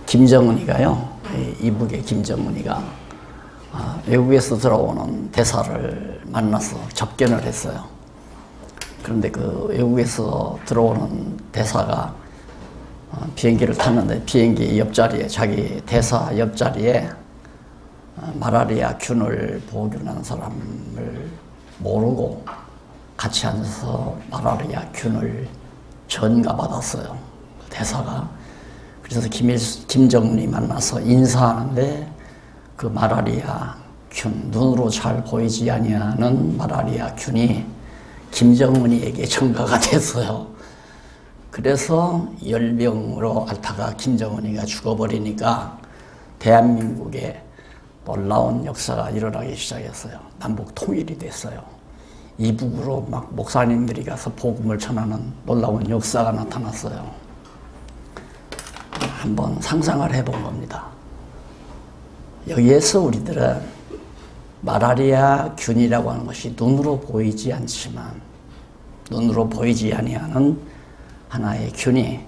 김정은이가요, 이북의 김정은이가 외국에서 들어오는 대사를 만나서 접견을 했어요. 그런데 그 외국에서 들어오는 대사가 비행기를 탔는데 비행기 옆자리에, 자기 대사 옆자리에 마라리아 균을 보균한 사람을 모르고 같이 앉아서 마라리아 균을 전가받았어요, 대사가. 그래서 김정은이 만나서 인사하는데 그 마라리아 균, 눈으로 잘 보이지 아니하는 마라리아 균이 김정은이에게 전가가 됐어요. 그래서 열병으로 앓다가 김정은이가 죽어버리니까 대한민국에 놀라운 역사가 일어나기 시작했어요. 남북 통일이 됐어요. 이북으로 막 목사님들이 가서 복음을 전하는 놀라운 역사가 나타났어요. 한번 상상을 해본 겁니다. 여기에서 우리들은 마라리아 균이라고 하는 것이 눈으로 보이지 않지만, 눈으로 보이지 아니하는 하나의 균이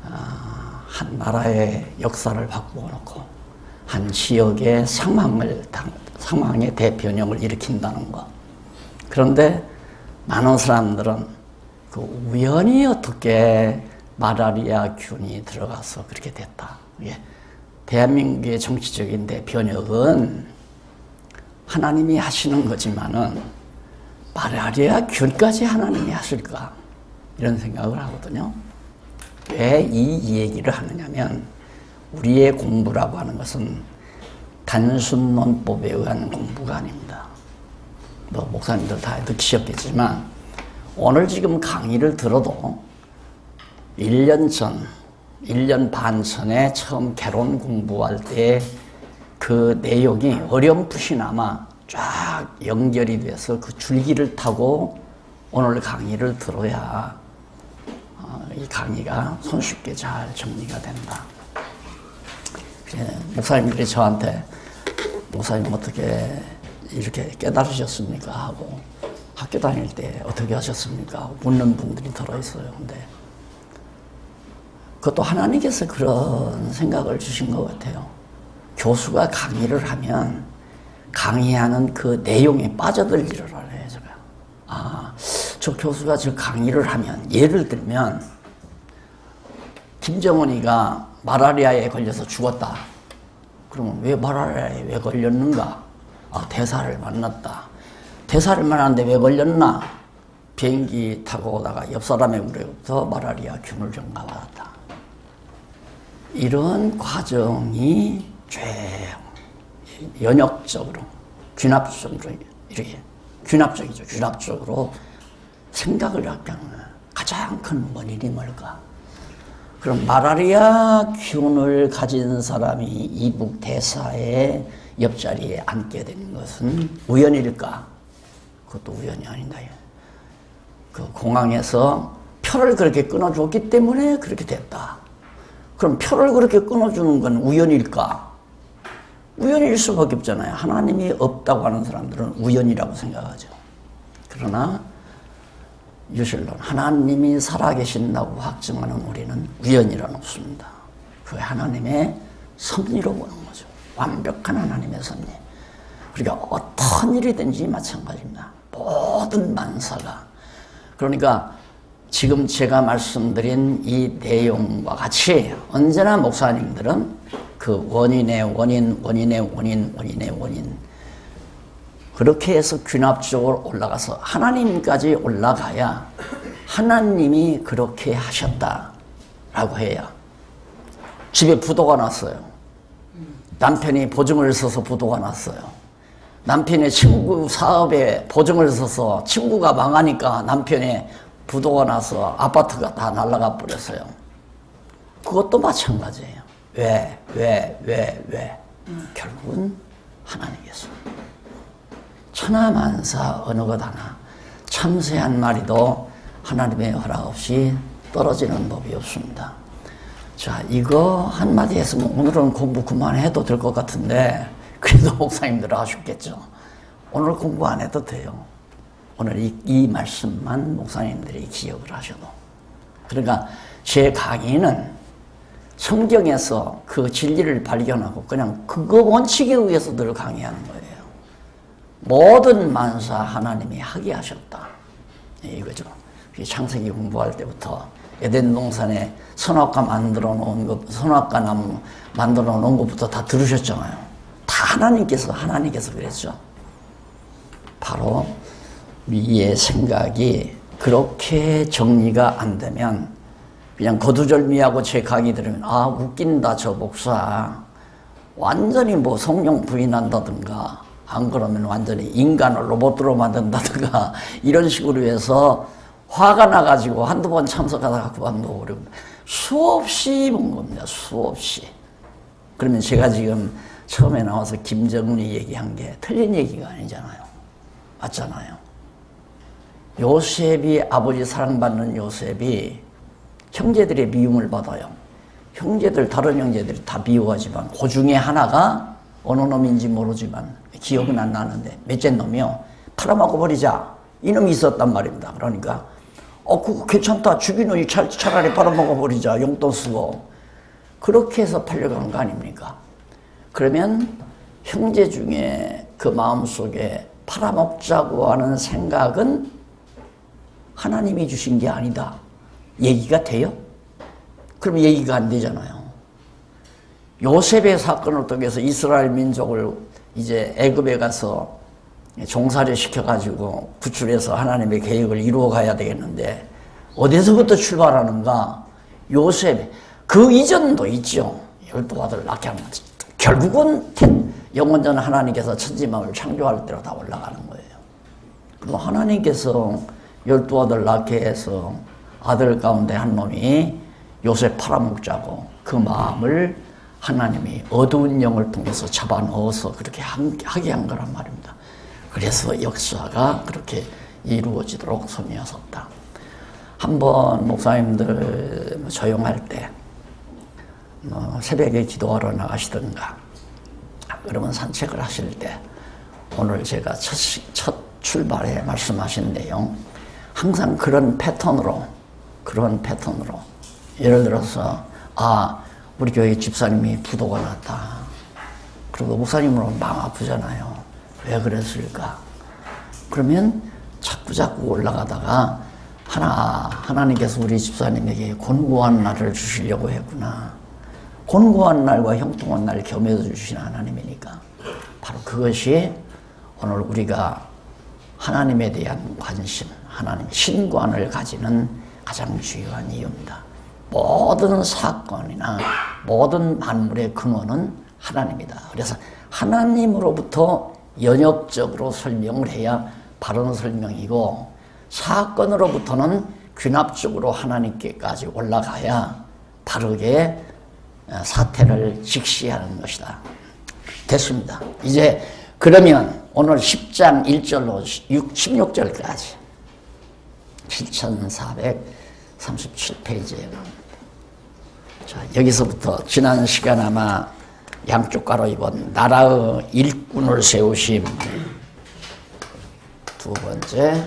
한 나라의 역사를 바꾸어 놓고 한 지역의 상황의 대변형을 일으킨다는 것. 그런데 많은 사람들은 그 우연히 어떻게 마라리아 균이 들어가서 그렇게 됐다. 대한민국의 정치적인 대변혁은 하나님이 하시는 거지만은 마라리아 균까지 하나님이 하실까? 이런 생각을 하거든요. 왜 이 얘기를 하느냐면, 우리의 공부라고 하는 것은 단순 논법에 의한 공부가 아닙니다. 뭐 목사님들 다 느끼셨겠지만 오늘 지금 강의를 들어도 1년 반 전에 처음 개론 공부할 때 그 내용이 어렴풋이나마 쫙 연결이 돼서 그 줄기를 타고 오늘 강의를 들어야 이 강의가 손쉽게 잘 정리가 된다. 목사님들이 저한테 목사님 어떻게 이렇게 깨달으셨습니까? 하고 학교 다닐 때 어떻게 하셨습니까? 하고 묻는 분들이 들어있어요. 근데 그것도 하나님께서 그런 생각을 주신 것 같아요. 교수가 강의를 하면 강의하는 그 내용에 빠져들기를 알아요, 제가. 저 교수가 저 강의를 하면, 예를 들면 김정은이가 마라리아에 걸려서 죽었다. 그러면 왜 마라리아에 왜 걸렸는가? 대사를 만났다. 대사를 만났는데 왜 걸렸나? 비행기 타고 오다가 옆 사람의 우려부터 마라리아 균을 전가받았다. 이런 과정이 연역적으로, 귀납적으로, 이렇게, 귀납적이죠. 귀납적으로 생각을 하게 하는 가장 큰 원인이 뭘까? 그럼 마라리아 균을 가진 사람이 이북 대사의 옆자리에 앉게 된 것은 우연일까? 그것도 우연이 아니다. 그 공항에서 표를 그렇게 끊어줬기 때문에 그렇게 됐다. 그럼 표를 그렇게 끊어주는 건 우연일까? 우연일 수밖에 없잖아요. 하나님이 없다고 하는 사람들은 우연이라고 생각하죠. 그러나 유실론 하나님이 살아계신다고 확증하는 우리는 우연이란 없습니다. 그 하나님의 섭리로 보는 거죠. 완벽한 하나님의 섭리. 그러니까 어떤 일이든지 마찬가지입니다. 모든 만사가. 그러니까 지금 제가 말씀드린 이 내용과 같이 언제나 목사님들은 그 원인의 원인, 원인의 원인, 원인의 원인, 그렇게 해서 귀납적으로 올라가서 하나님까지 올라가야 하나님이 그렇게 하셨다라고 해야. 집에 부도가 났어요. 남편이 보증을 서서 부도가 났어요. 남편의 친구 사업에 보증을 서서 친구가 망하니까 남편의 부도가 나서 아파트가 다 날아가 버렸어요. 그것도 마찬가지예요. 왜? 결국은 하나님께서. 천하만사 어느 것 하나, 참새 한 마리도 하나님의 허락 없이 떨어지는 법이 없습니다. 자, 이거 한마디 했으면 오늘은 공부 그만해도 될 것 같은데, 그래도 목사님들 아쉽겠죠. 오늘 공부 안 해도 돼요. 오늘 이 말씀만 목사님들이 기억을 하셔도. 그러니까 제 강의는 성경에서 그 진리를 발견하고 그냥 그거 원칙에 의해서 늘 강의하는 거예요. 모든 만사 하나님이 하게 하셨다. 이거죠. 창세기 공부할 때부터 에덴 동산에 선악과 만들어 놓은 것, 선악과 나무 만들어 놓은 것부터 다 들으셨잖아요. 다 하나님께서 그랬죠. 바로 우리의 생각이 그렇게 정리가 안 되면 그냥 거두절미하고 제 강의 들으면 아 웃긴다 저 목사 완전히 뭐 성령 부인한다든가 안 그러면 완전히 인간을 로봇으로 만든다든가 이런 식으로 해서 화가 나가지고 한두 번 참석하다가 그만두고 그러고 수없이 본 겁니다. 수없이. 그러면 제가 지금 처음에 나와서 김정은이 얘기한 게 틀린 얘기가 아니잖아요. 맞잖아요. 요셉이 아버지 사랑받는 요셉이 형제들의 미움을 받아요. 다른 형제들이 다 미워하지만 그 중에 하나가 어느 놈인지 모르지만 기억은 안 나는데 몇째 놈이요. 팔아먹어 버리자. 이놈이 있었단 말입니다. 그러니까 그거 괜찮다. 죽이느니 차라리 팔아먹어 버리자. 용돈 쓰고. 그렇게 해서 팔려가는 거 아닙니까? 그러면 형제 중에 그 마음속에 팔아먹자고 하는 생각은 하나님이 주신 게 아니다. 얘기가 돼요? 그러면 얘기가 안 되잖아요. 요셉의 사건을 통해서 이스라엘 민족을 이제 애굽에 가서 종살이 시켜가지고 구출해서 하나님의 계획을 이루어 가야 되겠는데 어디서부터 출발하는가? 요셉, 그 이전도 있죠. 12 아들 낳게 하는 거지. 결국은 영원전 하나님께서 천지만을 창조할 때로 다 올라가는 거예요. 그리고 하나님께서 12 아들 낳게 해서 아들 가운데 한 놈이 요셉 팔아먹자고 그 마음을 하나님이 어두운 영을 통해서 잡아 넣어서 그렇게 하게 한 거란 말입니다. 그래서 역사가 그렇게 이루어지도록 섭리하셨다. 한번 목사님들 조용할 때 새벽에 기도하러 나가시던가 그러면 산책을 하실 때 오늘 제가 첫 출발에 말씀하신 내용 항상 그런 패턴으로 예를 들어서 우리 교회 집사님이 부도가 났다. 그리고 목사님으로는 마음 아프잖아요. 왜 그랬을까? 그러면 자꾸 올라가다가 하나님께서 우리 집사님에게 곤고한 날을 주시려고 했구나. 곤고한 날과 형통한 날 겸해서 주신 하나님이니까 바로 그것이 오늘 우리가 하나님에 대한 관심, 하나님 신관을 가지는 가장 중요한 이유입니다. 모든 사건이나 모든 만물의 근원은 하나님이다. 그래서 하나님으로부터 연역적으로 설명을 해야 바른 설명이고 사건으로부터는 귀납적으로 하나님께까지 올라가야 바르게 사태를 직시하는 것이다. 됐습니다. 이제 그러면 오늘 10장 1절로 16절까지 7437페이지에 자, 여기서부터 지난 시간 아마 양쪽 가로 입은 나라의 일꾼을 세우심 두 번째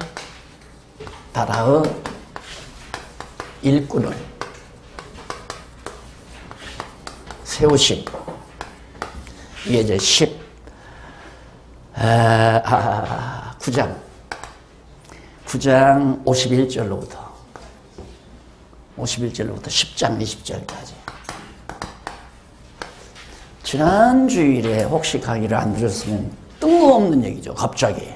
나라의 일꾼을 세우심 이게 이제 9장 51절로부터 10장 20절까지 지난 주일에 혹시 강의를 안 들었으면 뜬금없는 얘기죠. 갑자기.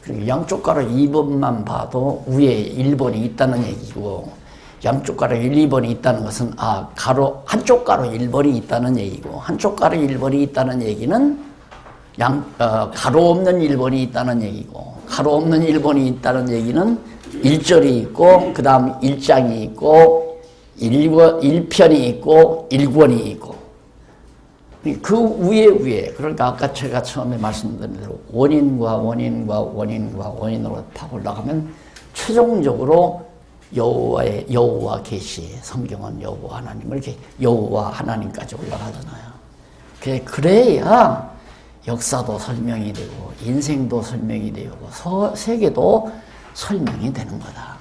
그리고 양쪽 가로 2번만 봐도 위에 1번이 있다는 얘기고 양쪽 가로 1, 2번이 있다는 것은 한쪽 가로 1번이 있다는 얘기고 한쪽 가로 1번이 있다는 얘기는 가로 없는 1번이 있다는 얘기고 가로 없는 1번이 있다는 얘기는 1절이 있고 그 다음 1장이 있고 1편이 있고 1권이 있고 그 위에 그러니까 아까 제가 처음에 말씀드린 대로 원인으로 팍 올라가면 최종적으로 여호와 계시 성경은 여호와 하나님을 이렇게 여호와 하나님까지 올라가잖아요. 그래야 역사도 설명이 되고 인생도 설명이 되고 세계도 설명이 되는 거다.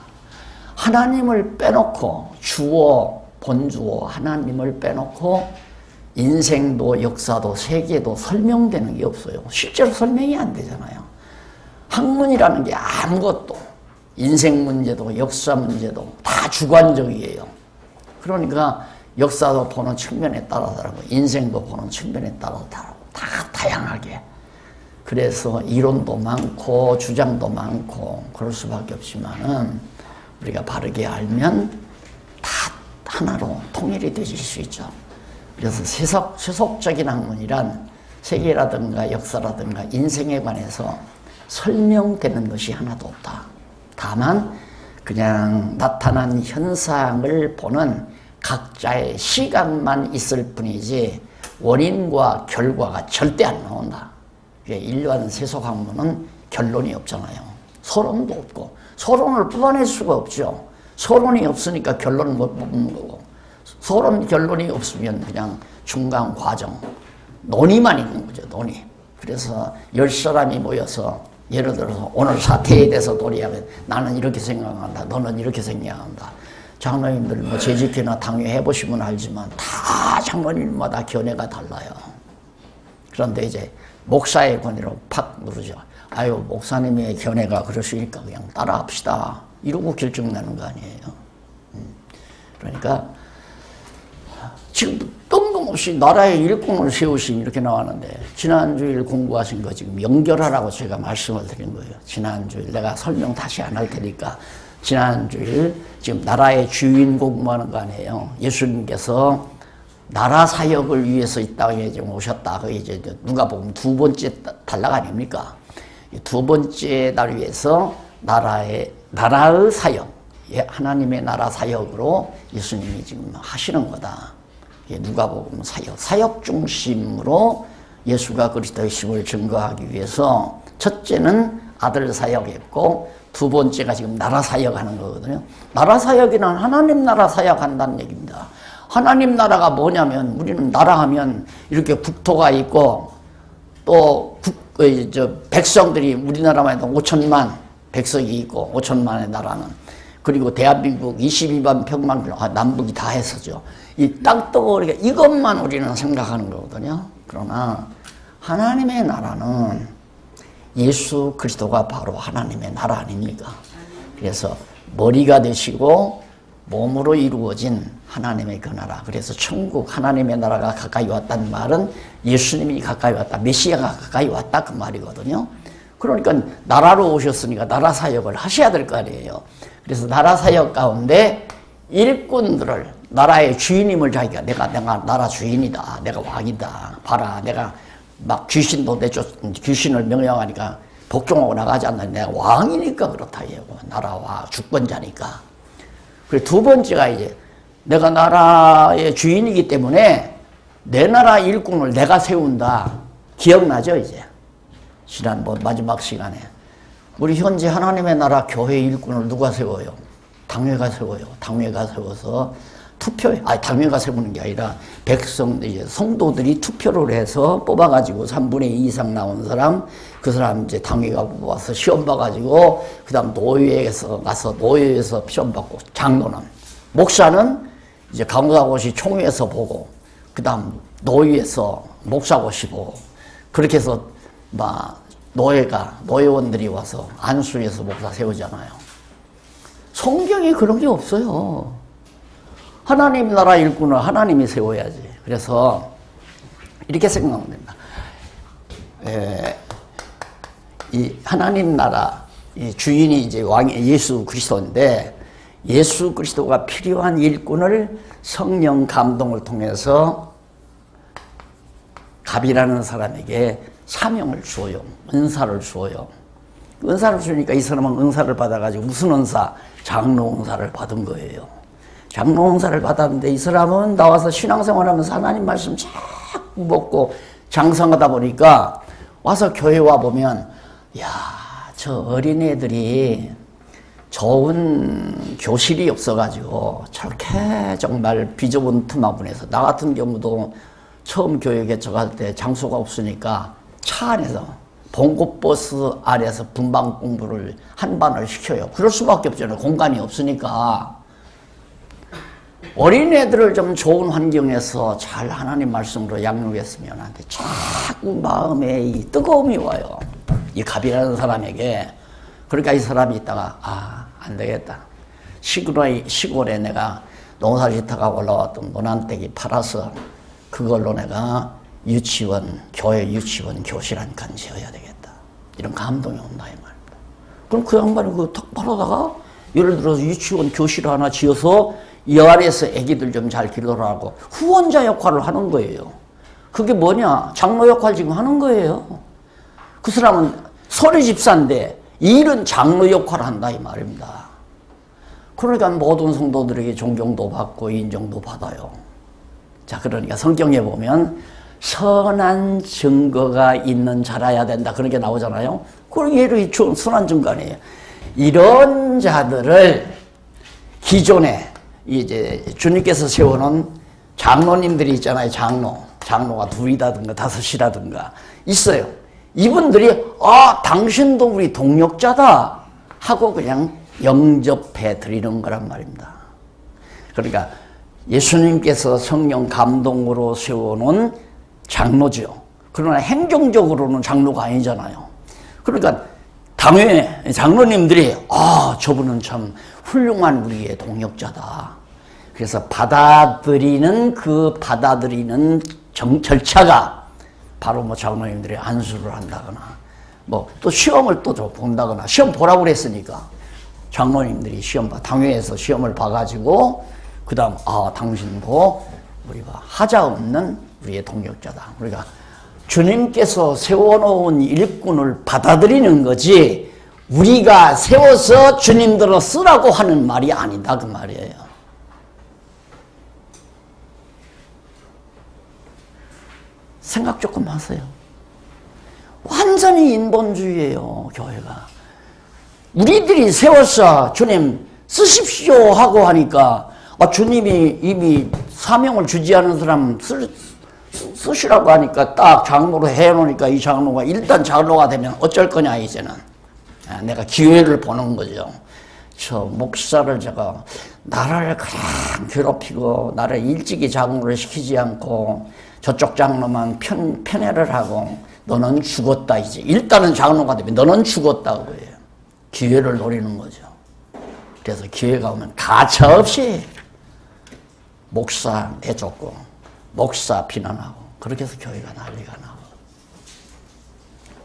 하나님을 빼놓고 주어 본주오 하나님을 빼놓고 인생도 역사도 세계도 설명되는 게 없어요. 실제로 설명이 안 되잖아요. 학문이라는 게 아무것도 인생 문제도 역사 문제도 다 주관적이에요. 그러니까 역사도 보는 측면에 따라 다르고 인생도 보는 측면에 따라 다르고 다 다양하게. 그래서 이론도 많고 주장도 많고 그럴 수밖에 없지만은 우리가 바르게 알면 다 하나로 통일이 되실 수 있죠. 그래서 세속적인 학문이란 세계라든가 역사라든가 인생에 관해서 설명되는 것이 하나도 없다. 다만 그냥 나타난 현상을 보는 각자의 시각만 있을 뿐이지 원인과 결과가 절대 안 나온다. 일반 세속학문은 결론이 없잖아요. 서론도 없고 서론을 뽑아낼 수가 없죠. 서론이 없으니까 결론을 못 뽑는 거고 서론 결론이 없으면 그냥 중간 과정 논의만 있는 거죠. 논의. 그래서 10사람이 모여서 예를 들어서 오늘 사태에 대해서 논의하면 나는 이렇게 생각한다. 너는 이렇게 생각한다. 장로님들 뭐 재직회나 당회 해보시면 알지만 다 장로님마다 견해가 달라요. 그런데 이제 목사의 권위로 팍 누르죠. 아유 목사님의 견해가 그러시니까 그냥 따라합시다. 이러고 결정나는 거 아니에요. 그러니까 지금 뜬금없이 나라의 일꾼을 세우신 이렇게 나왔는데 지난주일 공부하신 거 지금 연결하라고 제가 말씀을 드린 거예요. 지난주일 내가 설명 다시 안 할 테니까 지난주일 지금 나라의 주인 공부하는 거 아니에요. 예수님께서 나라 사역을 위해서 이 땅에 좀 오셨다. 그게 이제 누가복음 두 번째 단락 아닙니까? 두 번째 날 위해서 나라의 사역, 하나님의 나라 사역으로 예수님이 지금 하시는 거다. 누가복음 사역 중심으로 예수가 그리스도의심을 증거하기 위해서 첫째는 아들 사역했고 두 번째가 지금 나라 사역하는 거거든요. 나라 사역이란 하나님 나라 사역한다는 얘기입니다. 하나님 나라가 뭐냐면 우리는 나라 하면 이렇게 국토가 있고 또 백성들이 우리나라만 해도 5천만 백성이 있고 5천만의 나라는 그리고 대한민국 22만 평만 남북이 다 해서죠. 이 땅덩어리가 이것만 우리는 생각하는 거거든요. 그러나 하나님의 나라는 예수 그리스도가 바로 하나님의 나라 아닙니까? 그래서 머리가 되시고 몸으로 이루어진 하나님의 그 나라. 그래서 천국 하나님의 나라가 가까이 왔다는 말은 예수님이 가까이 왔다. 메시아가 가까이 왔다 그 말이거든요. 그러니까 나라로 오셨으니까 나라 사역을 하셔야 될 거 아니에요. 그래서 나라 사역 가운데 일꾼들을 나라의 주인임을 자기가 내가 나라 주인이다. 내가 왕이다. 봐라. 내가 막 귀신도 귀신을 명령하니까 복종하고 나가지 않는 내가 왕이니까 그렇다. 이거 나라와 주권자니까. 그리고 두 번째가 이제 내가 나라의 주인이기 때문에 내 나라 일꾼을 내가 세운다. 기억나죠 이제? 지난 마지막 시간에 우리 현재 하나님의 나라 교회 일꾼을 누가 세워요? 당회가 세워요. 당회가 세워서 당회가 세우는 게 아니라 이제 성도들이 투표를 해서 뽑아가지고 3분의 2 이상 나온 사람, 그 사람 이제 당회가 뽑아서 시험 봐가지고, 그 다음 노예에서 가서 노예에서 시험 받고, 장로는. 목사는 이제 강사고시 총회에서 보고, 그 다음 노예에서 목사고시 보고, 그렇게 해서 노예원들이 와서 안수해서 목사 세우잖아요. 성경에 그런 게 없어요. 하나님 나라 일꾼을 하나님이 세워야지. 그래서 이렇게 생각하면 됩니다. 이 하나님 나라 이 주인이 이제 왕이 예수 그리스도인데 예수 그리스도가 필요한 일꾼을 성령 감동을 통해서 갑이라는 사람에게 사명을 주어요. 은사를 주어요. 은사를 주니까 이 사람은 은사를 받아가지고 무슨 은사? 장로 은사를 받은 거예요. 장로 은사를 받았는데 이 사람은 나와서 신앙생활하면서 하나님 말씀 자꾸 먹고 장성하다 보니까 와서 교회 와 보면 야, 저 어린애들이 좋은 교실이 없어가지고 저렇게 정말 비좁은 틈 화분에서 나 같은 경우도 처음 교회 개척할 때 장소가 없으니까 차 안에서 봉고버스 안에서 분방 공부를 한 반을 시켜요. 그럴 수밖에 없잖아요. 공간이 없으니까. 어린애들을 좀 좋은 환경에서 잘 하나님 말씀으로 양육했으면 하는데 자꾸 마음에 이 뜨거움이 와요. 이 갑이라는 사람에게. 그러니까 이 사람이 있다가 안 되겠다. 시골에 내가 농사 짓다가 올라왔던 노란떼기 팔아서 그걸로 내가 교회 유치원 교실 한 칸 지어야 되겠다. 이런 감동이 온다 이 말입니다. 그럼 그 양반이 그 턱 팔아다가 예를 들어서 유치원 교실 하나 지어서 이 안에서 애기들 좀 잘 기르라고 후원자 역할을 하는 거예요. 그게 뭐냐? 장로 역할 지금 하는 거예요. 그 사람은 소리 집사인데 이 일은 장로 역할을 한다 이 말입니다. 그러니까 모든 성도들에게 존경도 받고 인정도 받아요. 자, 그러니까 성경에 보면 선한 증거가 있는 자라야 된다 그런 게 나오잖아요. 그럼 예를 선한 증거 아니에요. 이런 자들을 기존에 이제 주님께서 세워놓은 장로님들이 있잖아요. 장로가 둘이라든가 다섯이라든가 있어요. 이분들이 당신도 우리 동역자다 하고 그냥 영접해 드리는 거란 말입니다. 그러니까 예수님께서 성령 감동으로 세워놓은 장로죠. 그러나 행정적으로는 장로가 아니잖아요. 그러니까 당연히 장로님들이 저분은 참 훌륭한 우리의 동역자다. 그래서 받아들이는 절차가 바로 뭐 장로님들이 안수를 한다거나 뭐 또 시험을 또 본다거나 시험 보라고 그랬으니까 장로님들이 당회에서 시험을 봐가지고 그 다음 당신도 우리가 하자 없는 우리의 동역자다. 그러니까 주님께서 세워놓은 일꾼을 받아들이는 거지 우리가 세워서 주님들어 쓰라고 하는 말이 아니다 그 말이에요. 생각 조금 하세요. 완전히 인본주의예요 교회가. 우리들이 세워서 주님 쓰십시오 하고 하니까 주님이 이미 사명을 주지 않은 사람 쓰시라고 하니까 딱 장로로 해놓으니까 이 장로가 일단 장로가 되면 어쩔 거냐 이제는. 내가 기회를 보는 거죠. 저 목사를 제가 나를 그냥 괴롭히고 나를 일찍이 장로를 시키지 않고 저쪽 장로만 편애를 하고 너는 죽었다 이제. 일단은 장로가 되면 너는 죽었다고 해요. 기회를 노리는 거죠. 그래서 기회가 오면 가차없이 목사 내쫓고 목사 비난하고 그렇게 해서 교회가 난리가 나고.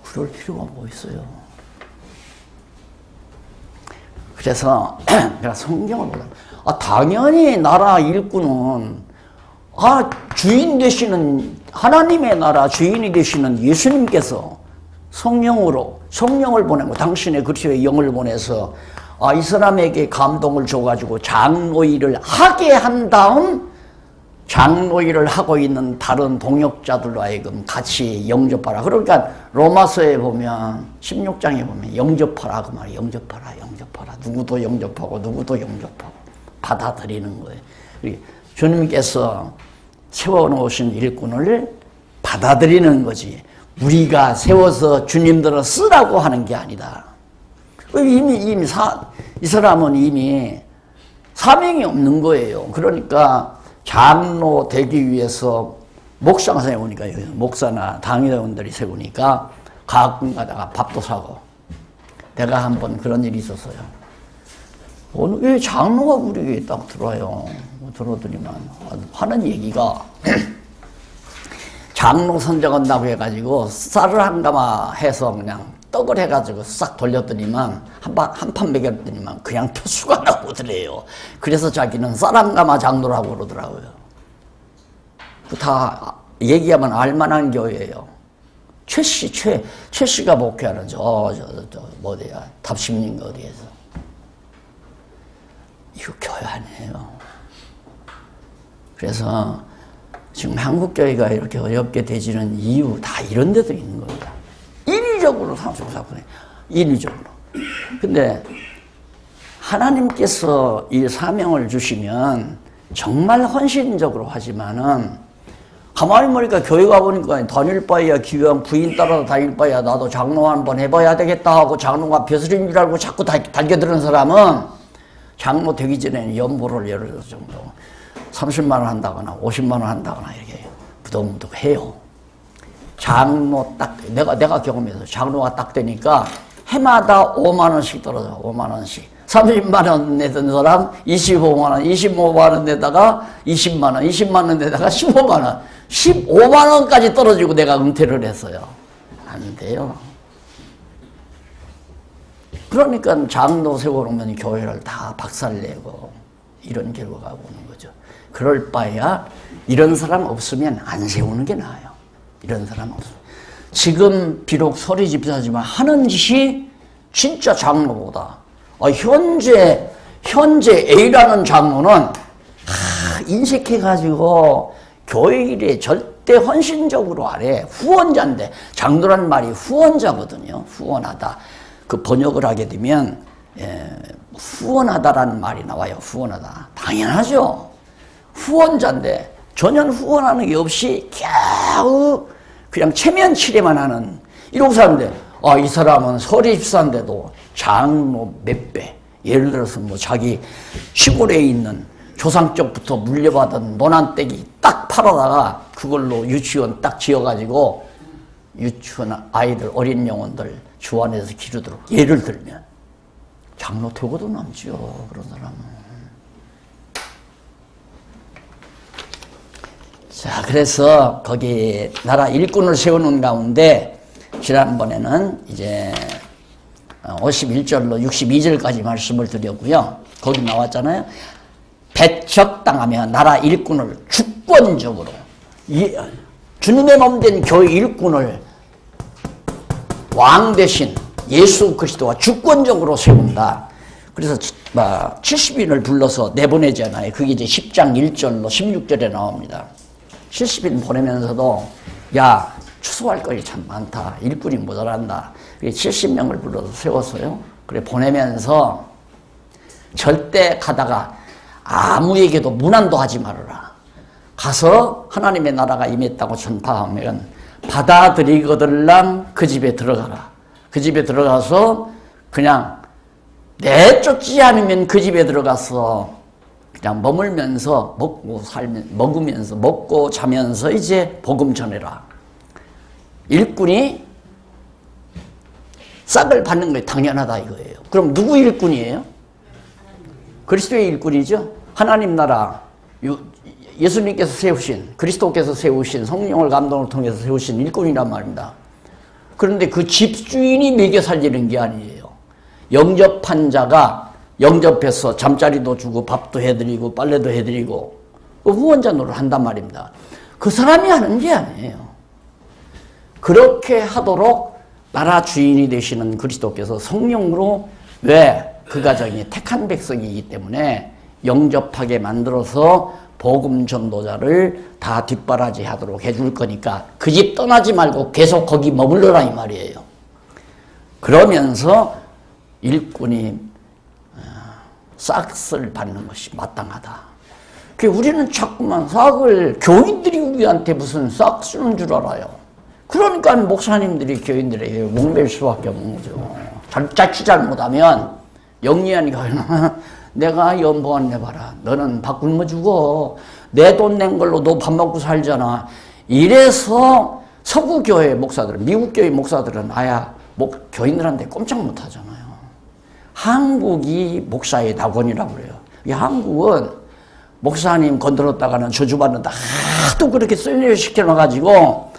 그럴 필요가 뭐 있어요. 그래서 내가 성경을 보면 당연히 나라 일꾼은 주인 되시는 하나님의 나라 주인이 되시는 예수님께서 성령을 보내고 당신의 그리스도의 영을 보내서 이 사람에게 감동을 줘가지고 장로 일을 하게 한 다음 장로 일을 하고 있는 다른 동역자들로 하여금 같이 영접하라. 그러니까 로마서에 보면 16장에 보면 영접하라 그 말이에요. 영접하라. 누구도 영접하고 누구도 영접하고 받아들이는 거예요. 주님께서 세워놓으신 일꾼을 받아들이는 거지 우리가 세워서 주님들을 쓰라고 하는 게 아니다. 이 사람은 이미 사명이 없는 거예요. 그러니까 장로 되기 위해서 목사가 세우니까 목사나 당회원들이 세우니까 가끔 가다가 밥도 사고. 내가 한번 그런 일이 있었어요. 왜 장로가 우리에게 딱 들어와요. 들어오더니만 하는 얘기가 장로 선정한다고 해가지고 쌀을 한 가마 해서 그냥 떡을 해가지고 싹 돌렸더니만 한 판 먹였더니만 그냥 표수가 나오더래요. 그래서 자기는 쌀 한 가마 장로라고 그러더라고요. 다 얘기하면 알만한 교회예요. 최 씨가 목회하는 어디야 답심인가 어디에서. 이거 교회 아니에요. 그래서 지금 한국교회가 이렇게 어렵게 되지는 이유 다 이런 데도 있는 겁니다. 인위적으로 상속사건에 인위적으로. 근데 하나님께서 이 사명을 주시면 정말 헌신적으로 하지만은 가만히 보니까 교회 가보니까 다닐 바에야 기왕 부인 따라서 다닐 바에야 나도 장로 한번 해봐야 되겠다 하고 장로가 벼슬인 줄 알고 자꾸 달겨드는 사람은 장로 되기 전에는 연보를 예를 들어서 정도 30만 원 한다거나 50만 원 한다거나 이렇게 무덕무덕 해요. 장로 딱 내가 경험해서 장로가 딱 되니까 해마다 5만 원씩 떨어져. 5만 원씩. 30만 원 내던 사람 25만 원, 25만 원 내다가 20만 원, 20만 원 내다가 15만 원, 15만 원까지 떨어지고 내가 은퇴를 했어요. 안 돼요. 그러니까 장로 세워놓으면 교회를 다 박살내고 이런 결과가 오는 거죠. 그럴 바에야 이런 사람 없으면 안 세우는 게 나아요. 이런 사람 없으면. 지금 비록 소리 집사지만 하는 짓이 진짜 장로보다 현재 A라는 장로는 인식해가지고 교회 일에 절대 헌신적으로 안 해. 후원자인데 장로란 말이 후원자거든요. 후원하다. 그 번역을 하게 되면 후원하다라는 말이 나와요. 후원하다. 당연하죠. 후원자인데 전혀 후원하는 게 없이 겨우 그냥 체면 치레만 하는 이런 사람인데 이 사람은 서리 집사인데도 장로 몇 배. 예를 들어서 뭐 자기 시골에 있는 조상적부터 물려받은 노난떼기 딱 팔아다가 그걸로 유치원 딱 지어가지고 유치원 아이들 어린 영혼들 주 안에서 기르도록 예를 들면 장로 되고도 남죠. 그런 사람은. 자, 그래서 거기 나라 일꾼을 세우는 가운데 지난번에는 이제 51절로 62절까지 말씀을 드렸고요. 거기 나왔잖아요. 배척당하며 나라 일꾼을 주권적으로 주님의 몸된 교회 일꾼을 왕 대신 예수 그리스도와 주권적으로 세운다. 그래서 70인을 불러서 내보내잖아요. 그게 이제 10장 1절로 16절에 나옵니다. 70인 보내면서도 야 추수할 것이 참 많다. 일꾼이 모자란다. 70명을 불러서 세웠어요. 그래 보내면서 절대 가다가 아무에게도 문안도 하지 말아라. 가서 하나님의 나라가 임했다고 전파하면 받아들이거들랑 그 집에 들어가라. 그 집에 들어가서 그냥 내쫓지 않으면 그 집에 들어가서 그냥 머물면서 먹으면서 먹고 자면서 이제 복음 전해라. 일꾼이 싹을 받는 게 당연하다 이거예요. 그럼 누구 일꾼이에요? 그리스도의 일꾼이죠. 하나님 나라 예수님께서 세우신 그리스도께서 세우신 성령을 감동을 통해서 세우신 일꾼이란 말입니다. 그런데 그 집주인이 먹여 살리는 게 아니에요. 영접한 자가 영접해서 잠자리도 주고 밥도 해드리고 빨래도 해드리고 후원자 노릇을 한단 말입니다. 그 사람이 하는 게 아니에요. 그렇게 하도록 나라 주인이 되시는 그리스도께서 성령으로 왜 그 가정이 택한 백성이기 때문에 영접하게 만들어서 복음 전도자를 다 뒷바라지 하도록 해줄 거니까 그 집 떠나지 말고 계속 거기 머물러라 이 말이에요. 그러면서 일꾼이 싹을 받는 것이 마땅하다. 우리는 자꾸만 싹을 교인들이 우리한테 무슨 싹 쓰는 줄 알아요. 그러니까 목사님들이 교인들에게 목맬 수밖에 없는 거죠. 자칫 잘못하면 영리하니까 내가 연봉 내봐라. 너는 밥 굶어 죽어. 내 돈 낸 걸로 너 밥 먹고 살잖아. 이래서 서구 교회 목사들은, 미국 교회 목사들은 교인들한테 꼼짝 못 하잖아요. 한국이 목사의 낙원이라고 그래요. 이 한국은 목사님 건드렸다가는 저주받는다. 하도 그렇게 쏠려시켜놔가지고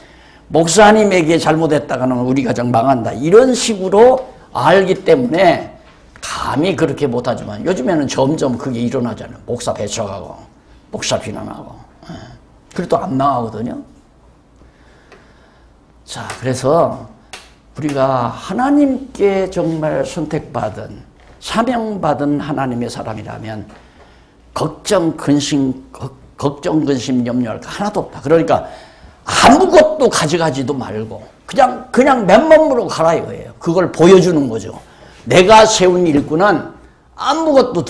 목사님에게 잘못했다가는 우리 가정 망한다. 이런 식으로 알기 때문에 감히 그렇게 못하지만 요즘에는 점점 그게 일어나잖아요. 목사 배척하고 목사 비난하고 그래도 안 망하거든요. 자, 그래서 우리가 하나님께 정말 선택받은 사명받은 하나님의 사람이라면 걱정, 근심, 염려할 거 하나도 없다. 그러니까 아무것도 가져가지도 말고 그냥 맨몸으로 가라 이거예요. 그걸 보여주는 거죠. 내가 세운 일꾼은 아무것도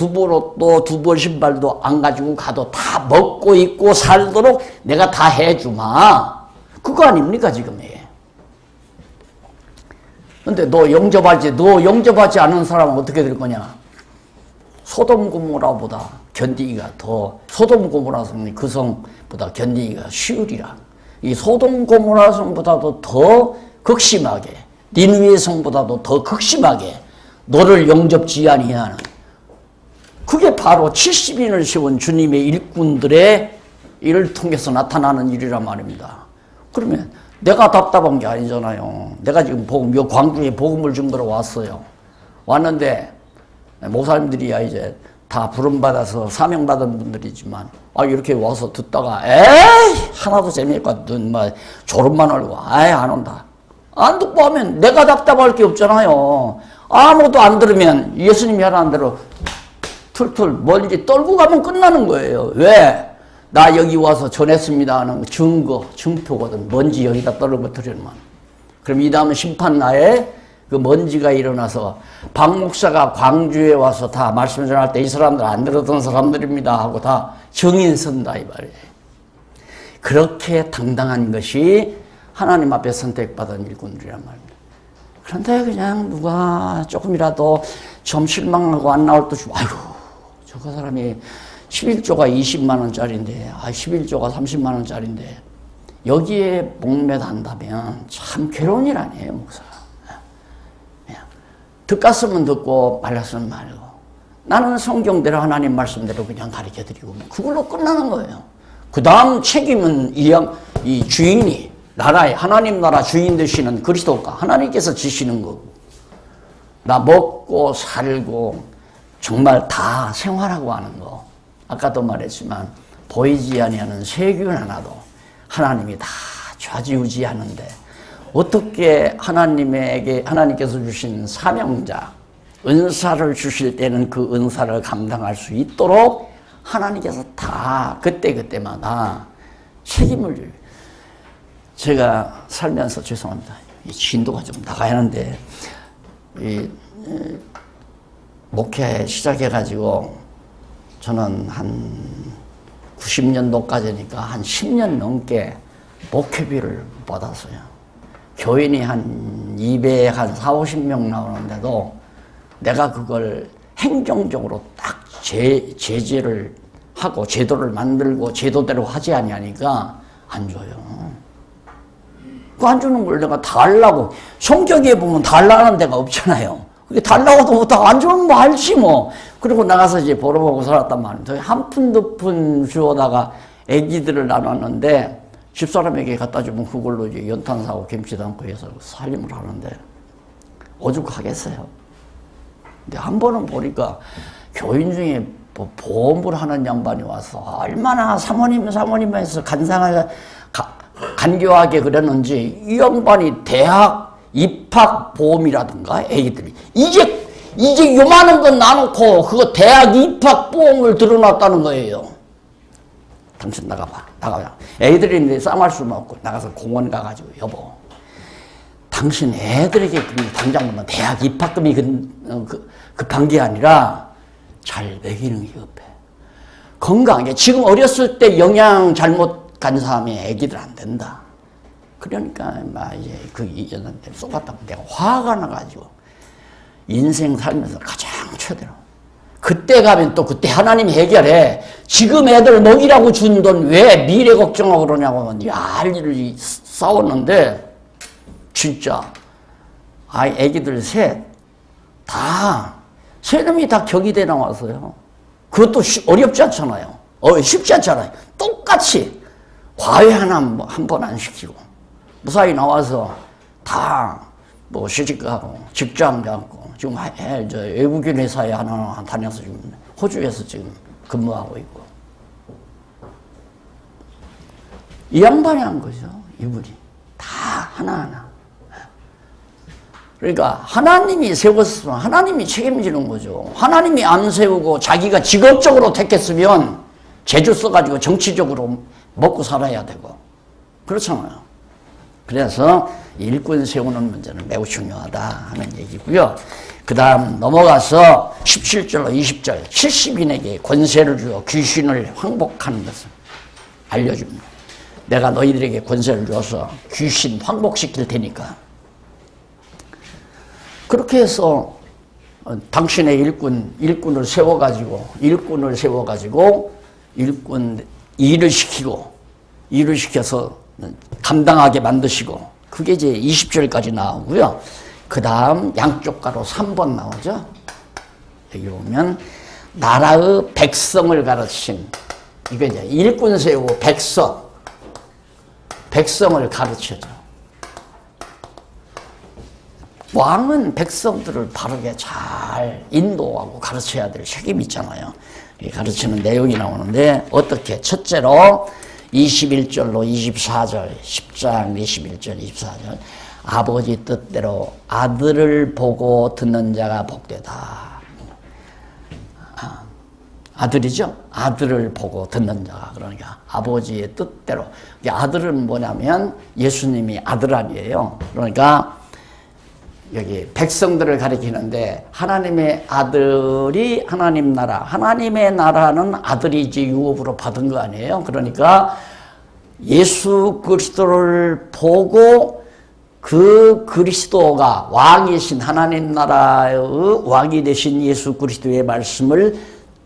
두벌 신발도 안 가지고 가도 다 먹고 입고 살도록 내가 다 해주마. 그거 아닙니까 지금? 근데 너 영접하지 않은 사람은 어떻게 될 거냐? 소돔 고모라보다 견디기가 더 소돔 고모라 성이 그 성보다 견디기가 쉬우리라. 이 소돔 고모라 성보다도 더 극심하게 니느웨 성보다도 더 극심하게 너를 영접지 아니하는 그게 바로 70인을 세운 주님의 일꾼들의 일을 통해서 나타나는 일이란 말입니다. 그러면 내가 답답한 게 아니잖아요. 내가 지금 요 광주에 복음을 준 거로 왔어요. 왔는데 목사님들이야 이제 다 부름받아서 사명받은 분들이지만 이렇게 와서 듣다가 에이 하나도 재미있고 뭐 졸음만 얼고 안 온다. 안 듣고 하면 내가 답답할 게 없잖아요. 아무것도 안 들으면 예수님이 하라는 대로 툴툴 멀리 떨고 가면 끝나는 거예요. 왜? 나 여기 와서 전했습니다 하는 증거, 증표거든. 먼지 여기다 떨어뜨리면. 그럼 이 다음 심판날에 그 먼지가 일어나서 박 목사가 광주에 와서 다 말씀 전할 때 이 사람들 안 들었던 사람들입니다 하고 다 증인 선다 이 말이에요. 그렇게 당당한 것이 하나님 앞에 선택받은 일꾼들이란 말입니다. 그런데 그냥 누가 조금이라도 좀 실망하고 안 나올 듯이 아이고 저거 사람이 11조가 20만 원짜리인데 11조가 30만 원짜리인데 여기에 목매단다면 참 괴로운 일 아니에요 목사가. 듣갔으면 듣고 말랐으면 말고 나는 성경대로 하나님 말씀대로 그냥 가르쳐드리고 그걸로 끝나는 거예요. 그 다음 책임은 이 주인이 나라의 하나님 나라 주인 되시는 그리스도가 하나님께서 지시는 거고 나 먹고 살고 정말 다 생활하고 하는 거 아까도 말했지만 보이지 아니하는 세균 하나도 하나님이 다 좌지우지하는데 어떻게 하나님께서 주신 사명자 은사를 주실 때는 그 은사를 감당할 수 있도록 하나님께서 다 그때그때마다 책임을 제가 살면서 죄송합니다. 이 진도가 좀 나가야 하는데 목회 시작해가지고 저는 한 90년도까지니까 한 10년 넘게 목회비를 받았어요. 교인이 한 240, 50명 나오는데도 내가 그걸 행정적으로 딱 제재를 하고 제도를 만들고 제도대로 하지 아니하니까 안 줘요. 그 안 주는 걸 내가 달라고 성경에 보면 달라는 데가 없잖아요. 그게 달라고도 못하고 안 주면 뭐 알지 뭐. 그리고 나가서 이제 벌어보고 살았단 말이에요. 한 푼 두 푼 주워다가 애기들을 나눴는데 집사람에게 갖다 주면 그걸로 이제 연탄 사고 김치 담고 해서 살림을 하는데 오죽하겠어요. 근데 한 번은 보니까 교인 중에 뭐 보험을 하는 양반이 와서 얼마나 사모님에서 간교하게 그랬는지 이 양반이 대학 입학 보험이라든가 애기들이 이제 요만한 건 놔놓고 그거 대학 입학 보험을 들어놨다는 거예요. 당신 나가봐. 애들이 쌍할 수는 없고 나가서 공원 가가지고 여보 당신 애들에게 당장 보면 대학 입학금이 급한 게 아니라 잘 먹이는 게 급해. 건강하게 지금 어렸을 때 영양 잘못 간 사람이 애기들 안 된다. 그러니까 막 이제 그 이전한테 쏘갔다고 내가 화가 나가지고 인생 살면서 가장 최대로 그때 가면 또 그때 하나님이 해결해. 지금 애들 먹이라고 준 돈 왜 미래 걱정하고 그러냐고 하면 할 일을 싸웠는데 진짜 애기들 세 놈이 다 경희대 나왔어요. 그것도 어렵지 않잖아요. 쉽지 않잖아요. 똑같이 과외 하나 한 번 안 시키고 무사히 나와서 다 뭐 시집가고 직장 잡고 지금 저 외국인 회사에 하나 다녀서 지금 호주에서 지금 근무하고 있고 이 양반이 한 거죠. 이분이 다 하나하나. 그러니까 하나님이 세웠으면 하나님이 책임지는 거죠. 하나님이 안 세우고 자기가 직업적으로 택했으면 제주 써가지고 정치적으로 먹고 살아야 되고 그렇잖아요. 그래서 일꾼 세우는 문제는 매우 중요하다 하는 얘기고요. 그 다음 넘어가서 17절로 20절 70인에게 권세를 주어 귀신을 황복하는 것을 알려줍니다. 내가 너희들에게 권세를 줘서 귀신 황복시킬 테니까 그렇게 해서 당신의 일꾼을 세워가지고 일을 시켜서 감당하게 만드시고, 그게 이제 20절까지 나오고요. 그 다음 양쪽 가로 3번 나오죠. 여기 보면 나라의 백성을 가르치신, 이거 이제 일꾼 세우고 백성을 가르쳐줘. 왕은 백성들을 바르게 잘 인도하고 가르쳐야 될 책임이 있잖아요. 가르치는 내용이 나오는데, 어떻게? 첫째로 21절로 24절, 10장 21절, 24절. 아버지 뜻대로 아들을 보고 듣는 자가 복되다. 아들이죠? 아들을 보고 듣는 자가. 그러니까 아버지의 뜻대로. 아들은 뭐냐면 예수님이 아들 아니에요. 그러니까 여기 백성들을 가리키는데, 하나님의 아들이 하나님 나라, 하나님의 나라는 아들이 이제 유업으로 받은 거 아니에요. 그러니까 예수 그리스도를 보고 그 그리스도가 왕이신, 하나님 나라의 왕이 되신 예수 그리스도의 말씀을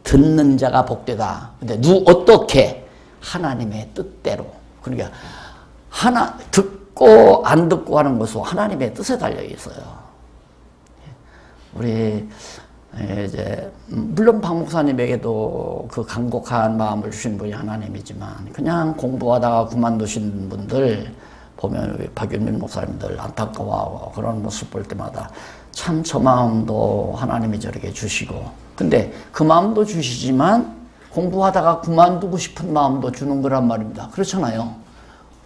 듣는 자가 복되다. 근데 어떻게? 하나님의 뜻대로. 그러니까 듣고 안 듣고 하는 것은 하나님의 뜻에 달려 있어요. 우리 이제 물론 박 목사님에게도 그 간곡한 마음을 주신 분이 하나님이지만, 그냥 공부하다가 그만두신 분들 보면 박윤민 목사님들 안타까워하고 그런 모습 볼 때마다 참 저 마음도 하나님이 저렇게 주시고, 근데 그 마음도 주시지만 공부하다가 그만두고 싶은 마음도 주는 거란 말입니다. 그렇잖아요.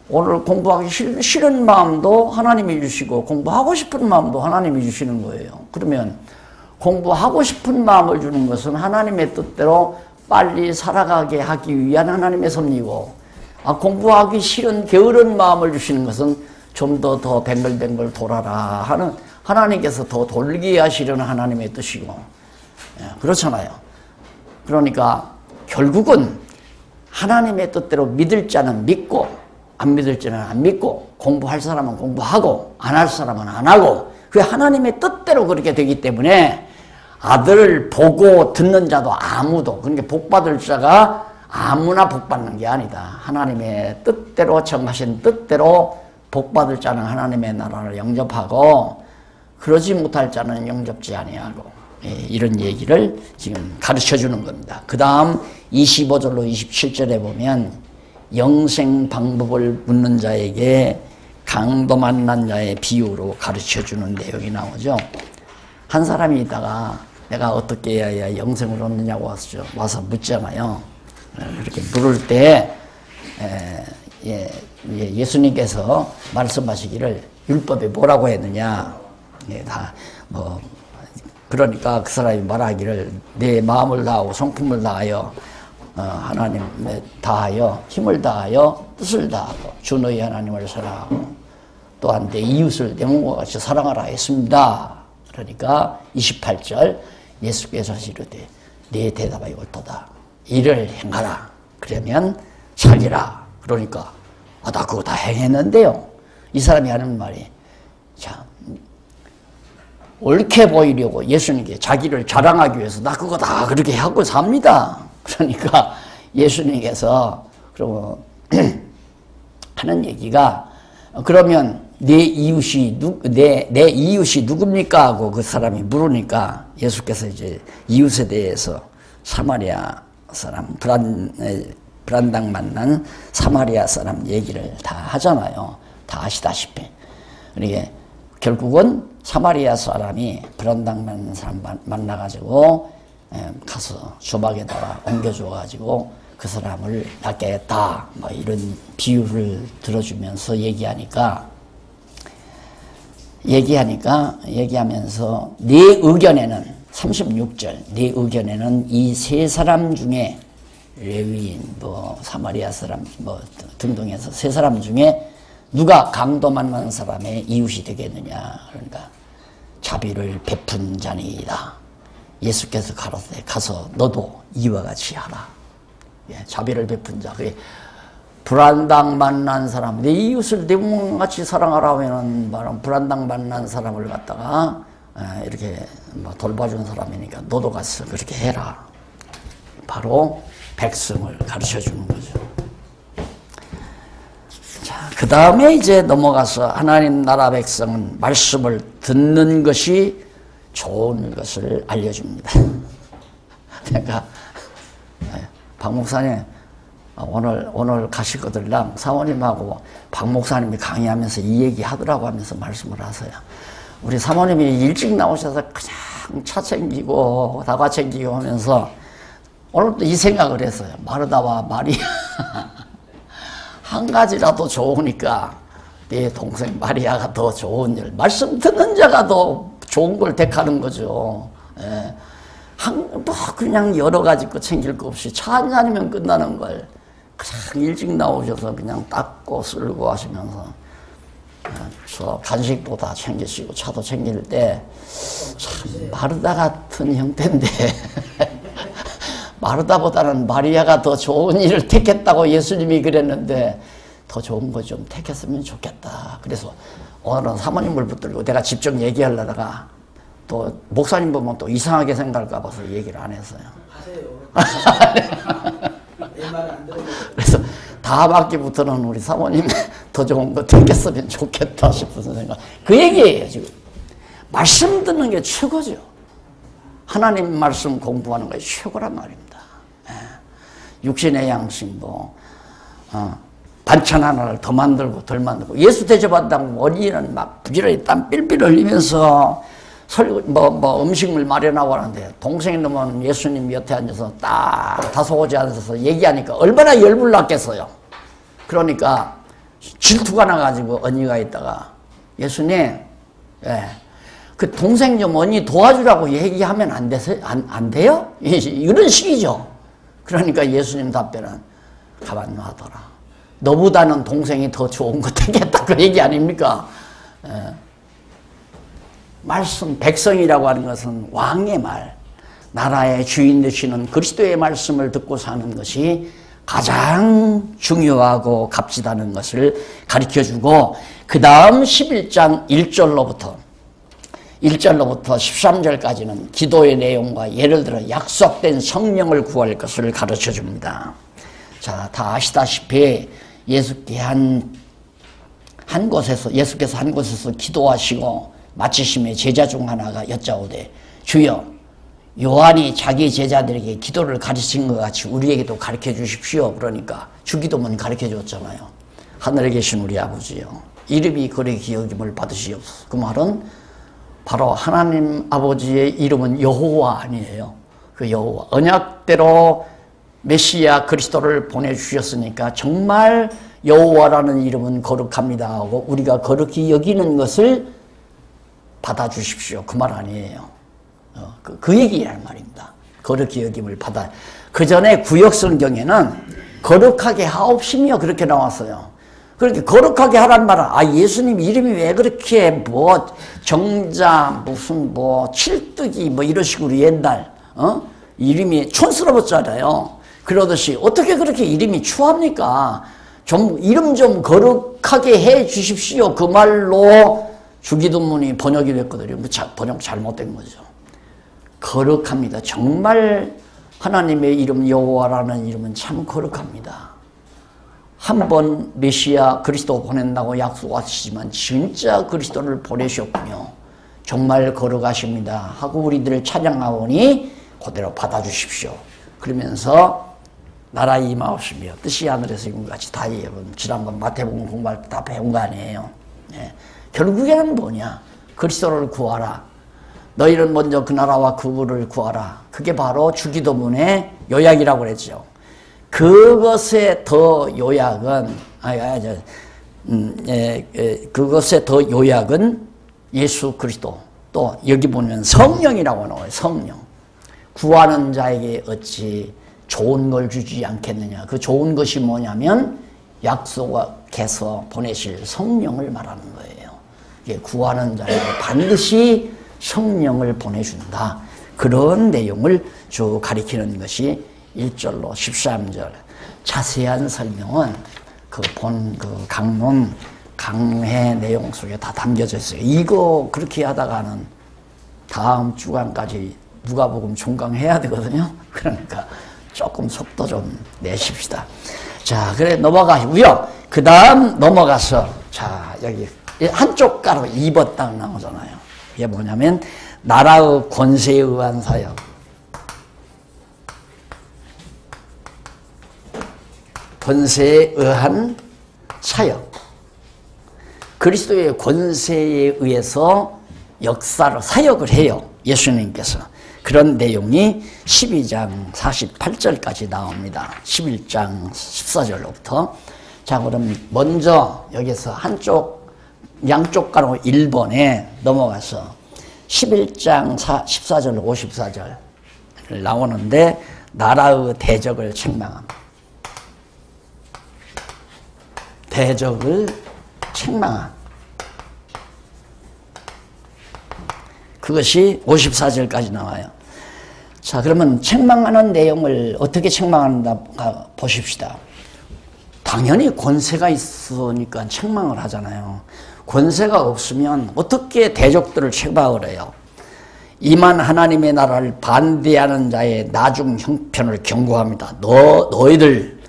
오늘 공부하기 싫은 마음도 하나님이 주시고, 공부하고 싶은 마음도 하나님이 주시는 거예요. 그러면 공부하고 싶은 마음을 주는 것은 하나님의 뜻대로 빨리 살아가게 하기 위한 하나님의 섭리고, 공부하기 싫은 게으른 마음을 주시는 것은 좀 더 뱅글뱅글 돌아라 하는, 하나님께서 더 돌게 하시려는 하나님의 뜻이고, 그렇잖아요. 그러니까 결국은 하나님의 뜻대로 믿을 자는 믿고, 안 믿을 자는 안 믿고, 공부할 사람은 공부하고, 안 할 사람은 안 하고, 그게 하나님의 뜻대로 그렇게 되기 때문에 아들을 보고 듣는 자도 아무도, 그러니까 복받을 자가 아무나 복받는 게 아니다. 하나님의 뜻대로, 정하신 뜻대로 복받을 자는 하나님의 나라를 영접하고, 그러지 못할 자는 영접지 아니하고, 이런 얘기를 지금 가르쳐 주는 겁니다. 그 다음 25절로 27절에 보면 영생 방법을 묻는 자에게 강도 만난 자의 비유로 가르쳐 주는 내용이 나오죠. 한 사람이 있다가 내가 어떻게 해야 영생을 얻느냐고 와서 묻잖아요. 이렇게 물을 때 예수님께서 말씀하시기를 율법에 뭐라고 했느냐. 그러니까 그 사람이 말하기를 내 마음을 다하고 성품을 다하여 하나님에 다하여 힘을 다하여 뜻을 다하고 주 너희 하나님을 사랑하고 또한 내 이웃을 내 몸과 같이 사랑하라 했습니다. 그러니까 28절 예수께서 이르되 네 대답이 옳도다. 이를 행하라. 그러면 살리라. 그러니까 나 그거 다 행했는데요. 이 사람이 하는 말이 참 옳게 보이려고 예수님께 자기를 자랑하기 위해서 나 그거 다 그렇게 하고 삽니다. 그러니까 예수님께서 그러고 하는 얘기가 그러면 내 이웃이 누굽니까? 하고 그 사람이 물으니까 예수께서 이제 이웃에 대해서 사마리아 사람 불안당 만난 사마리아 사람 얘기를 다 하잖아요. 다 아시다시피. 그러니까 결국은 사마리아 사람이 불안당 만난 사람 만나가지고 가서 조박에다가 옮겨줘가지고 그 사람을 낫게 했다. 뭐 이런 비유를 들어주면서 얘기하면서 네 의견에는 36절 네 의견에는 이 세 사람 중에 레위인 사마리아 사람 등등해서 세 사람 중에 누가 강도 만난 사람의 이웃이 되겠느냐. 그러니까 자비를 베푼 자니이다. 예수께서 가로되 가서 너도 이와 같이 하라. 자비를 베푼 자. 그게 불안당 만난 사람, 내 이웃을 내 몸같이 사랑하라 하면 불안당 만난 사람을 갖다가 이렇게 뭐 돌봐준 사람이니까 너도 가서 그렇게 해라. 바로 백성을 가르쳐 주는 거죠. 자, 그 다음에 이제 넘어가서 하나님 나라 백성은 말씀을 듣는 것이 좋은 것을 알려줍니다. 그러니까 박 목사님 오늘 가실 거들랑 사모님하고 박 목사님이 강의하면서 이 얘기 하더라고 하면서 말씀을 하세요. 우리 사모님이 일찍 나오셔서 그냥 차 챙기고 다과 챙기고 하면서 오늘도 이 생각을 했어요. 마르다와 마리아 한 가지라도 좋으니까 내 동생 마리아가 더 좋은 일, 말씀 듣는 자가 더 좋은 걸 택하는 거죠. 예. 뭐 그냥 여러 가지 거 챙길 거 없이 차 한 잔이면 끝나는 걸 그냥 일찍 나오셔서 그냥 닦고 쓸고 하시면서 저 간식도 다 챙기시고 차도 챙길 때 참 마르다 같은 형태인데 마르다보다는 마리아가 더 좋은 일을 택했다고 예수님이 그랬는데 더 좋은 거 좀 택했으면 좋겠다. 그래서 오늘은 사모님을 붙들고 내가 직접 얘기하려다가 또 목사님 보면 또 이상하게 생각할까 봐서 얘기를 안 했어요. 하세요. 내 말 안 들어요. 그래서 다음 학기부터는 우리 사모님 더 좋은 거 택했으면 좋겠다 싶은 생각. 그 얘기예요 지금. 말씀 듣는 게 최고죠. 하나님 말씀 공부하는 것이 최고란 말입니다. 육신의 양심도 반찬 하나를 더 만들고 덜 만들고 예수 대접한다고 어린이는 막 부지런히 땀 삘삘 흘리면서 음식물 마련하고 하는데 동생이 넣으면 예수님 옆에 앉아서 딱 다소곳이 앉아서 얘기하니까 얼마나 열불 났겠어요. 그러니까 질투가 나가지고 언니가 있다가 예수님 그 동생 좀 언니 도와주라고 얘기하면 안 돼요? 이런 식이죠. 그러니까 예수님 답변은 가만 놔둬라. 너보다는 동생이 더 좋은 거 택했다 그 얘기 아닙니까? 말씀, 백성이라고 하는 것은 왕의 말, 나라의 주인 되시는 그리스도의 말씀을 듣고 사는 것이 가장 중요하고 값지다는 것을 가르쳐주고 그 다음 11장 1절로부터 13절까지는 기도의 내용과 예를 들어 약속된 성령을 구할 것을 가르쳐줍니다. 자, 다 아시다시피 예수께서 한 곳에서 기도하시고 마치심에 제자 중 하나가 여짜오되 주여 요한이 자기 제자들에게 기도를 가르친 것 같이 우리에게도 가르쳐 주십시오. 그러니까 주기도문 가르쳐 줬잖아요. 하늘에 계신 우리 아버지요 이름이 거룩히 여김을 받으시옵소서. 그 말은 바로 하나님 아버지의 이름은 여호와 아니에요. 그 여호와 언약대로 메시아 그리스도를 보내주셨으니까 정말 여호와라는 이름은 거룩합니다 하고 우리가 거룩히 여기는 것을 받아주십시오. 그 말 아니에요. 그 얘기란 말입니다. 거룩히 여김을 받아. 그 전에 구역성경에는 거룩하게 하옵시며 그렇게 나왔어요. 그렇게 거룩하게 하란 말은 예수님 이름이 왜 그렇게 정자 무슨 칠뜨기 이런 식으로 옛날 이름이 촌스러웠잖아요. 그러듯이 어떻게 그렇게 이름이 추합니까? 좀 이름 좀 거룩하게 해 주십시오. 그 말로 주기도문이 번역이 됐거든요. 번역 잘못된 거죠. 거룩합니다. 정말 하나님의 이름 여호와라는 이름은 참 거룩합니다. 한 번 메시아 그리스도 보낸다고 약속하시지만 진짜 그리스도를 보내셨군요. 정말 거룩하십니다 하고 우리들을 찬양하오니 그대로 받아주십시오. 그러면서 나라 임하옵시며 뜻이 하늘에서 이룬 것 같이 다 지난번 마태복음 공부할 때 다 배운 거 아니에요. 결국에는 뭐냐? 그리스도를 구하라. 너희는 먼저 그 나라와 그분을 구하라. 그게 바로 주기도문의 요약이라고 그랬죠. 그것의 더 요약은 그것의 더 요약은 예수 그리스도 또 여기 보면 성령이라고 나와요. 성령. 구하는 자에게 어찌 좋은 걸 주지 않겠느냐. 그 좋은 것이 뭐냐면 약속해서 보내실 성령을 말하는 거예요. 구하는 자에게 반드시 성령을 보내준다. 그런 내용을 쭉 가리키는 것이 1절로 13절. 자세한 설명은 그 강론, 강해 내용 속에 다 담겨져 있어요. 이거 그렇게 하다가는 다음 주간까지 누가복음 종강해야 되거든요. 그러니까 조금 속도 좀 내십시다. 자, 그래 넘어가시고요. 그 다음 넘어가서 자 여기 한쪽 가로 2번 딱 나오잖아요. 이게 뭐냐면 나라의 권세에 의한 사역. 권세에 의한 사역. 그리스도의 권세에 의해서 역사를 사역을 해요. 예수님께서. 그런 내용이 12장 48절까지 나옵니다. 11장 14절로부터. 자, 그럼 먼저 여기서 양쪽 가로 1번에 넘어가서 11장 14절 54절 나오는데 나라의 대적을 책망합니다. 대적을 책망함. 그것이 54절까지 나와요. 자, 그러면 책망하는 내용을 어떻게 책망하는가 보십시다. 당연히 권세가 있으니까 책망을 하잖아요. 권세가 없으면 어떻게 대적들을 책망을 해요? 이만 하나님의 나라를 반대하는 자의 나중 형편을 경고합니다. 너희들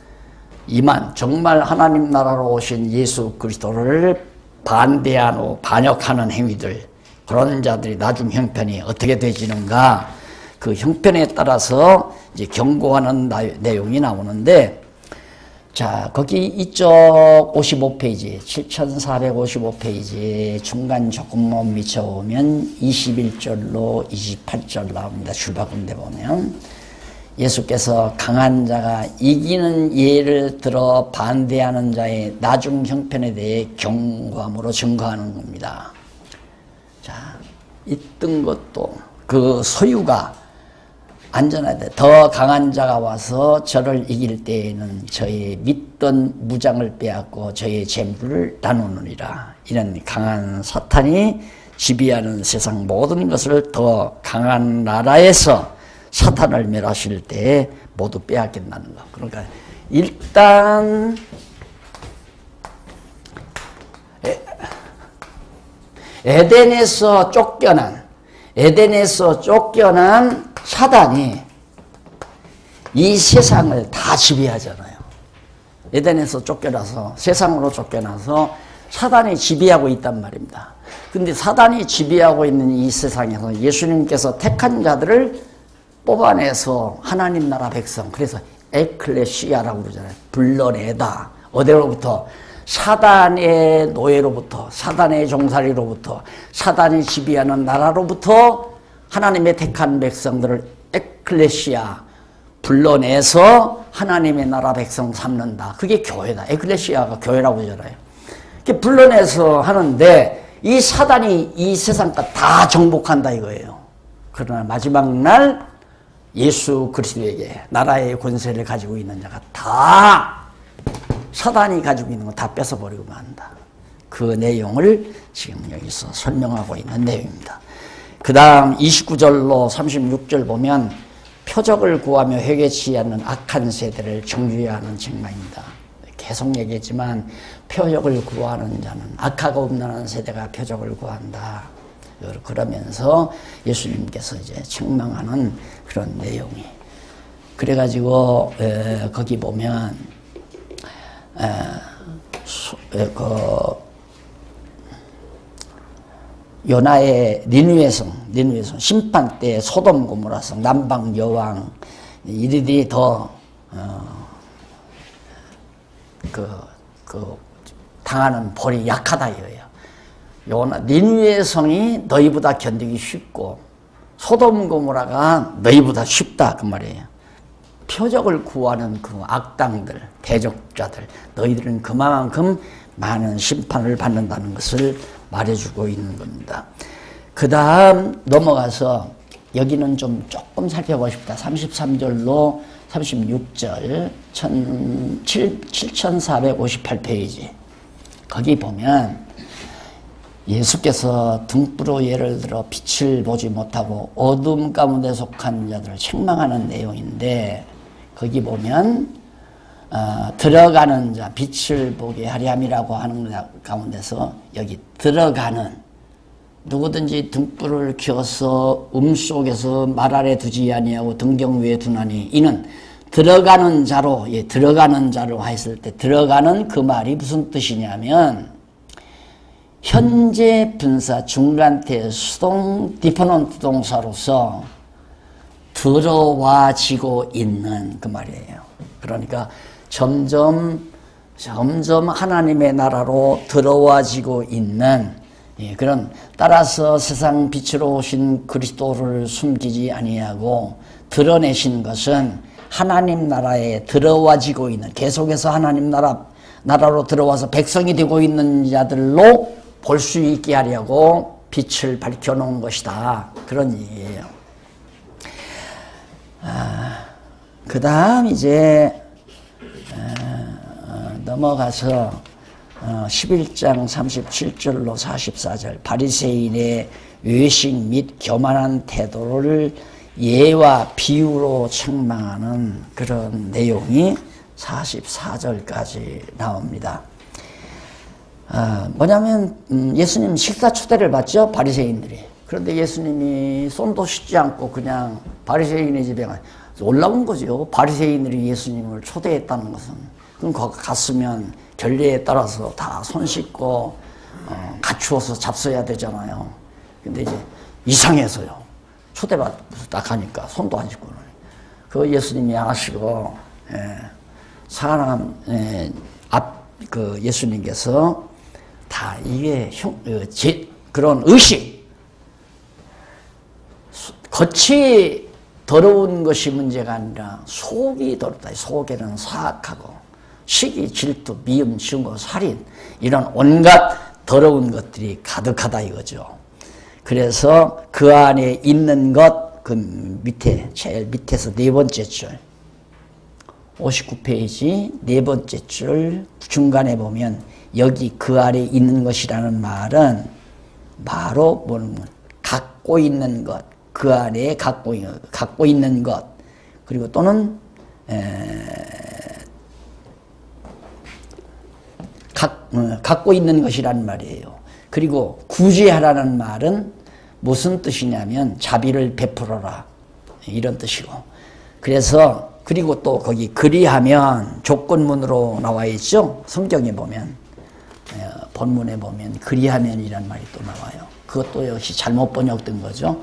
이만 정말 하나님 나라로 오신 예수 그리스도를 반대하고 반역하는 행위들, 그런 자들이 나중 형편이 어떻게 되지는가, 그 형편에 따라서 이제 경고하는 내용이 나오는데, 자, 거기 이쪽 55페이지, 7455페이지 중간 조금만 미쳐보면 21절로 28절 나옵니다. 줄바꾼 데 보면 예수께서 강한 자가 이기는 예를 들어 반대하는 자의 나중 형편에 대해 경고함으로 증거하는 겁니다. 자, 있던 것도 그 소유가 안전해야 돼. 더 강한 자가 와서 저를 이길 때에는 저의 믿던 무장을 빼앗고 저의 재물을 나누느니라. 이런 강한 사탄이 지배하는 세상 모든 것을 더 강한 나라에서 사탄을 멸하실 때에 모두 빼앗긴다는 거. 그러니까 일단 에덴에서 쫓겨난 사단이 이 세상을 다 지배하잖아요. 에덴에서 쫓겨나서, 세상으로 쫓겨나서 사단이 지배하고 있단 말입니다. 근데 사단이 지배하고 있는 이 세상에서 예수님께서 택한 자들을 뽑아내서 하나님 나라 백성, 그래서 에클레시아라고 그러잖아요. 불러내다. 어디로부터? 사단의 노예로부터, 사단의 종살이로부터, 사단이 지배하는 나라로부터 하나님의 택한 백성들을 에클레시아, 불러내서 하나님의 나라 백성 삼는다. 그게 교회다. 에클레시아가 교회라고 그러잖아요. 이렇게 불러내서 하는데 이 사단이 이 세상과 다 정복한다 이거예요. 그러나 마지막 날 예수 그리스도에게 나라의 권세를 가지고 있는 자가 다 사단이 가지고 있는 거 다 뺏어버리고 만다. 그 내용을 지금 여기서 설명하고 있는 내용입니다. 그 다음 29절로 36절 보면 표적을 구하며 회개치 않는 악한 세대를 정죄하는 책망입니다. 계속 얘기했지만 표적을 구하는 자는 악하고 없는 세대가 표적을 구한다. 그러면서 예수님께서 이제 책망하는 그런 내용이. 그래가지고 거기 보면 요나의 니느웨성 심판 때 소돔 고모라성 남방 여왕 이들이 더 당하는 벌이 약하다 이거예요. 니느웨 성이 너희보다 견디기 쉽고 소돔 고모라가 너희보다 쉽다 그 말이에요. 표적을 구하는 그 악당들, 대적자들, 너희들은 그만큼 많은 심판을 받는다는 것을 말해주고 있는 겁니다. 그 다음 넘어가서 여기는 좀 조금 살펴보십시다. 33절로 36절 7458페이지 거기 보면 예수께서 등불로 예를 들어 빛을 보지 못하고 어둠 가운데 속한 자들을 책망하는 내용인데 거기 보면 들어가는 자 빛을 보게 하려 함이라고 하는 가운데서 여기 들어가는 누구든지 등불을 켜서 속에서 말 아래 두지 아니하고 등경 위에 두나니 이는 들어가는 자로, 들어가는 자로 했을 때 들어가는 그 말이 무슨 뜻이냐면 현재 분사 중간태 수동 디퍼넌트 동사로서 들어와지고 있는 그 말이에요. 그러니까 점점 하나님의 나라로 들어와지고 있는 그런 따라서 세상 빛으로 오신 그리스도를 숨기지 아니하고 드러내신 것은 하나님 나라에 들어와지고 있는 계속해서 하나님 나라로 들어와서 백성이 되고 있는 자들로 볼 수 있게 하려고 빛을 밝혀놓은 것이다. 그런 얘기예요. 그 다음 이제 넘어가서 11장 37절로 44절 바리새인의 외식 및 교만한 태도를 예와 비유로 책망하는 그런 내용이 44절까지 나옵니다. 뭐냐면 예수님 식사 초대를 받죠, 바리새인들이. 그런데 예수님이 손도 씻지 않고 그냥 바리새인의 집에 올라온 거죠. 바리새인들이 예수님을 초대했다는 것은. 그럼 거기 갔으면 결례에 따라서 다 손 씻고 갖추어서 잡숴야 되잖아요. 근데 이제 이상해서요. 초대받고 딱 하니까 손도 안 씻고. 그 예수님이 아시고 사람 그 예수님께서 다 이게 그런 의식, 겉이 더러운 것이 문제가 아니라 속이 더럽다. 속에는 사악하고 시기, 질투, 미움, 증오, 살인 이런 온갖 더러운 것들이 가득하다 이거죠. 그래서 그 안에 있는 것, 그 밑에 제일 밑에서 네 번째 줄 59페이지 네 번째 줄 중간에 보면 여기 그 안에 있는 것이라는 말은 바로 뭐는 갖고 있는 것, 그 안에 갖고 있는 것, 그리고 또는 갖고 있는 것이란 말이에요. 그리고 구제하라는 말은 무슨 뜻이냐면 자비를 베풀어라 이런 뜻이고, 그래서 그리고 또 거기 그리하면 조건문으로 나와 있죠. 성경에 보면 본문에 보면 그리하면이란 말이 또 나와요. 그것도 역시 잘못 번역된 거죠.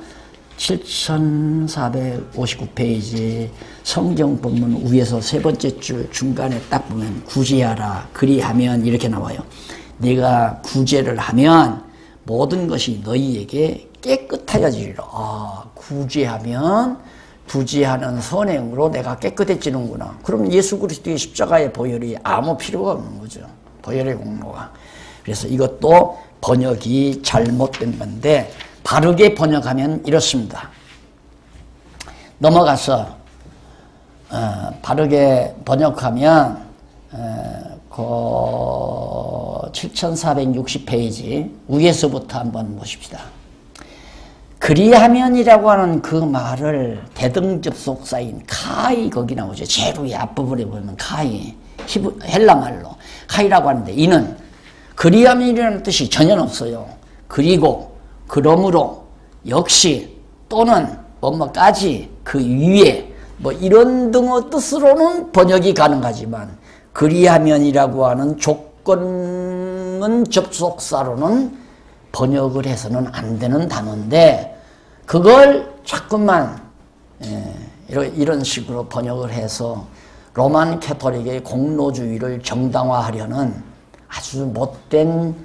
7459페이지 성경 본문 위에서 세 번째 줄 중간에 딱 보면 구제하라 그리하면 이렇게 나와요. 네가 구제를 하면 모든 것이 너희에게 깨끗하여지리라. 구제하면 구제하는 선행으로 내가 깨끗해지는구나. 그럼 예수 그리스도의 십자가의 보혈이 아무 필요가 없는 거죠. 보혈의 공로가. 그래서 이것도 번역이 잘못된 건데 바르게 번역하면 이렇습니다. 넘어가서 바르게 번역하면 7460페이지 위에서부터 한번 보십시다. 그리하면이라고 하는 그 말을 대등접속사인 카이 거기 나오죠. 제일 위에 앞부분에 보면 카이 헬라말로 카이라고 하는데 이는 그리하면이라는 뜻이 전혀 없어요. 그리고 그러므로 역시 또는 뭐뭐까지 그 위에 뭐 이런 등의 뜻으로는 번역이 가능하지만 그리하면이라고 하는 조건 접속사로는 번역을 해서는 안 되는 단어인데 그걸 자꾸만 이런 식으로 번역을 해서 로만 캐토릭의 공로주의를 정당화하려는 아주 못된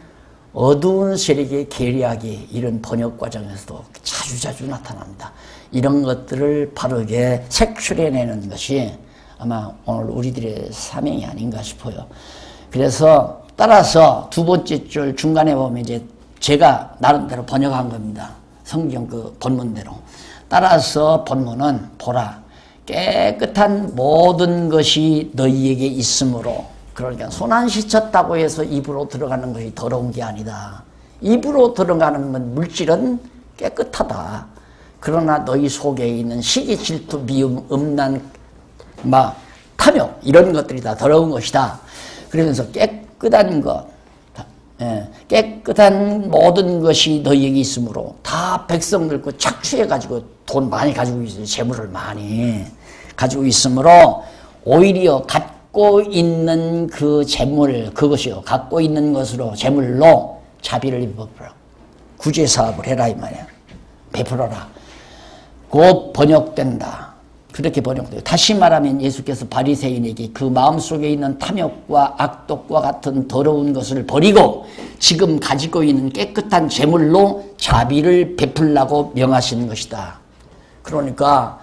어두운 세력의 계략이 이런 번역 과정에서도 자주자주 나타납니다. 이런 것들을 바르게 색출해내는 것이 아마 오늘 우리들의 사명이 아닌가 싶어요. 그래서 따라서 두 번째 줄 중간에 보면 이제 제가 나름대로 번역한 겁니다. 성경 그 본문대로. 따라서 본문은 보라 깨끗한 모든 것이 너희에게 있으므로, 그러니까 손 안 씻었다고 해서 입으로 들어가는 것이 더러운 게 아니다. 입으로 들어가는 물질은 깨끗하다. 그러나 너희 속에 있는 시기, 질투, 미움, 음란, 탐욕 이런 것들이 다 더러운 것이다. 그러면서 깨끗한 것, 예, 깨끗한 모든 것이 너희에게 있으므로 다 백성들고 착취해가지고 돈 많이 가지고 있어요. 재물을 많이 가지고 있으므로 오히려 갖고 있는 그 재물, 그것이요. 갖고 있는 것으로 재물로 자비를 베풀어. 구제 사업을 해라 이 말이야. 베풀어라. 곧 번역된다. 그렇게 번역돼요. 다시 말하면 예수께서 바리새인에게 그 마음속에 있는 탐욕과 악독과 같은 더러운 것을 버리고 지금 가지고 있는 깨끗한 재물로 자비를 베풀라고 명하시는 것이다. 그러니까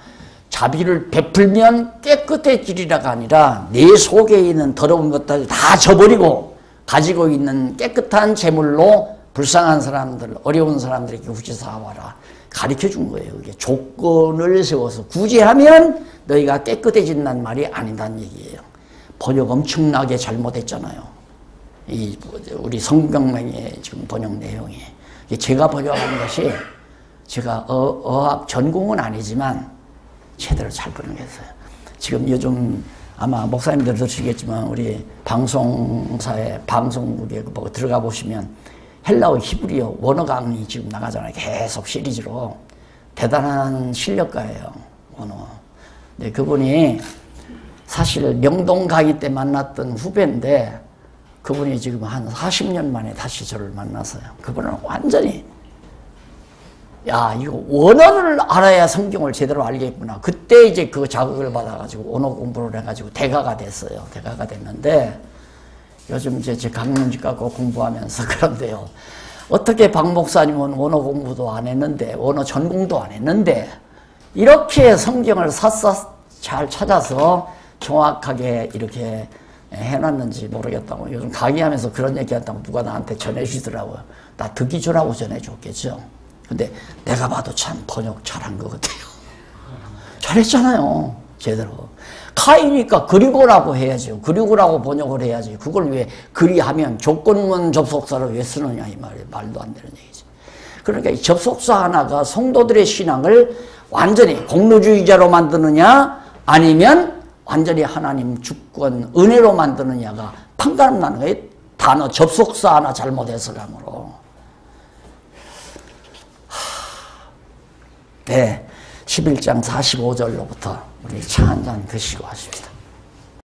자비를 베풀면 깨끗해지리라가 아니라 내 속에 있는 더러운 것들을 다 저버리고 가지고 있는 깨끗한 재물로 불쌍한 사람들, 어려운 사람들에게 구제사와라. 가르쳐 준 거예요. 이게 조건을 세워서 구제하면 너희가 깨끗해진다는 말이 아니다는 얘기예요. 번역 엄청나게 잘못했잖아요. 이 우리 성경명의 지금 번역 내용이. 제가 번역한 것이 제가 어학 전공은 아니지만 제대로 잘 번역했어요. 지금 요즘 아마 목사님들 들으시겠지만 우리 방송사에 방송국에 뭐 들어가 보시면 헬라어, 히브리어 원어 강의 지금 나가잖아요. 계속 시리즈로. 대단한 실력가예요. 원어. 네, 그분이 사실 명동 강의 때 만났던 후배인데 그분이 지금 한 40년 만에 다시 저를 만났어요. 그분은 완전히 야, 이거 원어를 알아야 성경을 제대로 알겠구나. 그때 이제 그 자극을 받아가지고 언어 공부를 해가지고 대가가 됐어요. 대가가 됐는데 요즘 이제 제 강론집 갖고 공부하면서 그런데요. 어떻게 박 목사님은 원어 공부도 안 했는데, 원어 전공도 안 했는데, 이렇게 성경을 샅샅 잘 찾아서 정확하게 이렇게 해놨는지 모르겠다고. 요즘 강의하면서 그런 얘기 한다고 누가 나한테 전해주더라고요. 나 듣기 주라고 전해줬겠죠. 근데 내가 봐도 참 번역 잘한 것 같아요. 잘했잖아요. 제대로. 카이니까 그리고라고 해야죠. 그리고라고 번역을 해야지. 그걸 왜 그리하면 조건문 접속사를 왜 쓰느냐 이 말도 안 되는 얘기죠. 그러니까 이 접속사 하나가 성도들의 신앙을 완전히 공로주의자로 만드느냐 아니면 완전히 하나님 주권 은혜로 만드느냐가 판가름 나는 거예요. 단어 접속사 하나 잘못 해석함으로. 네, 11장 45절로부터 우리 차 한잔 드시고 하십시다.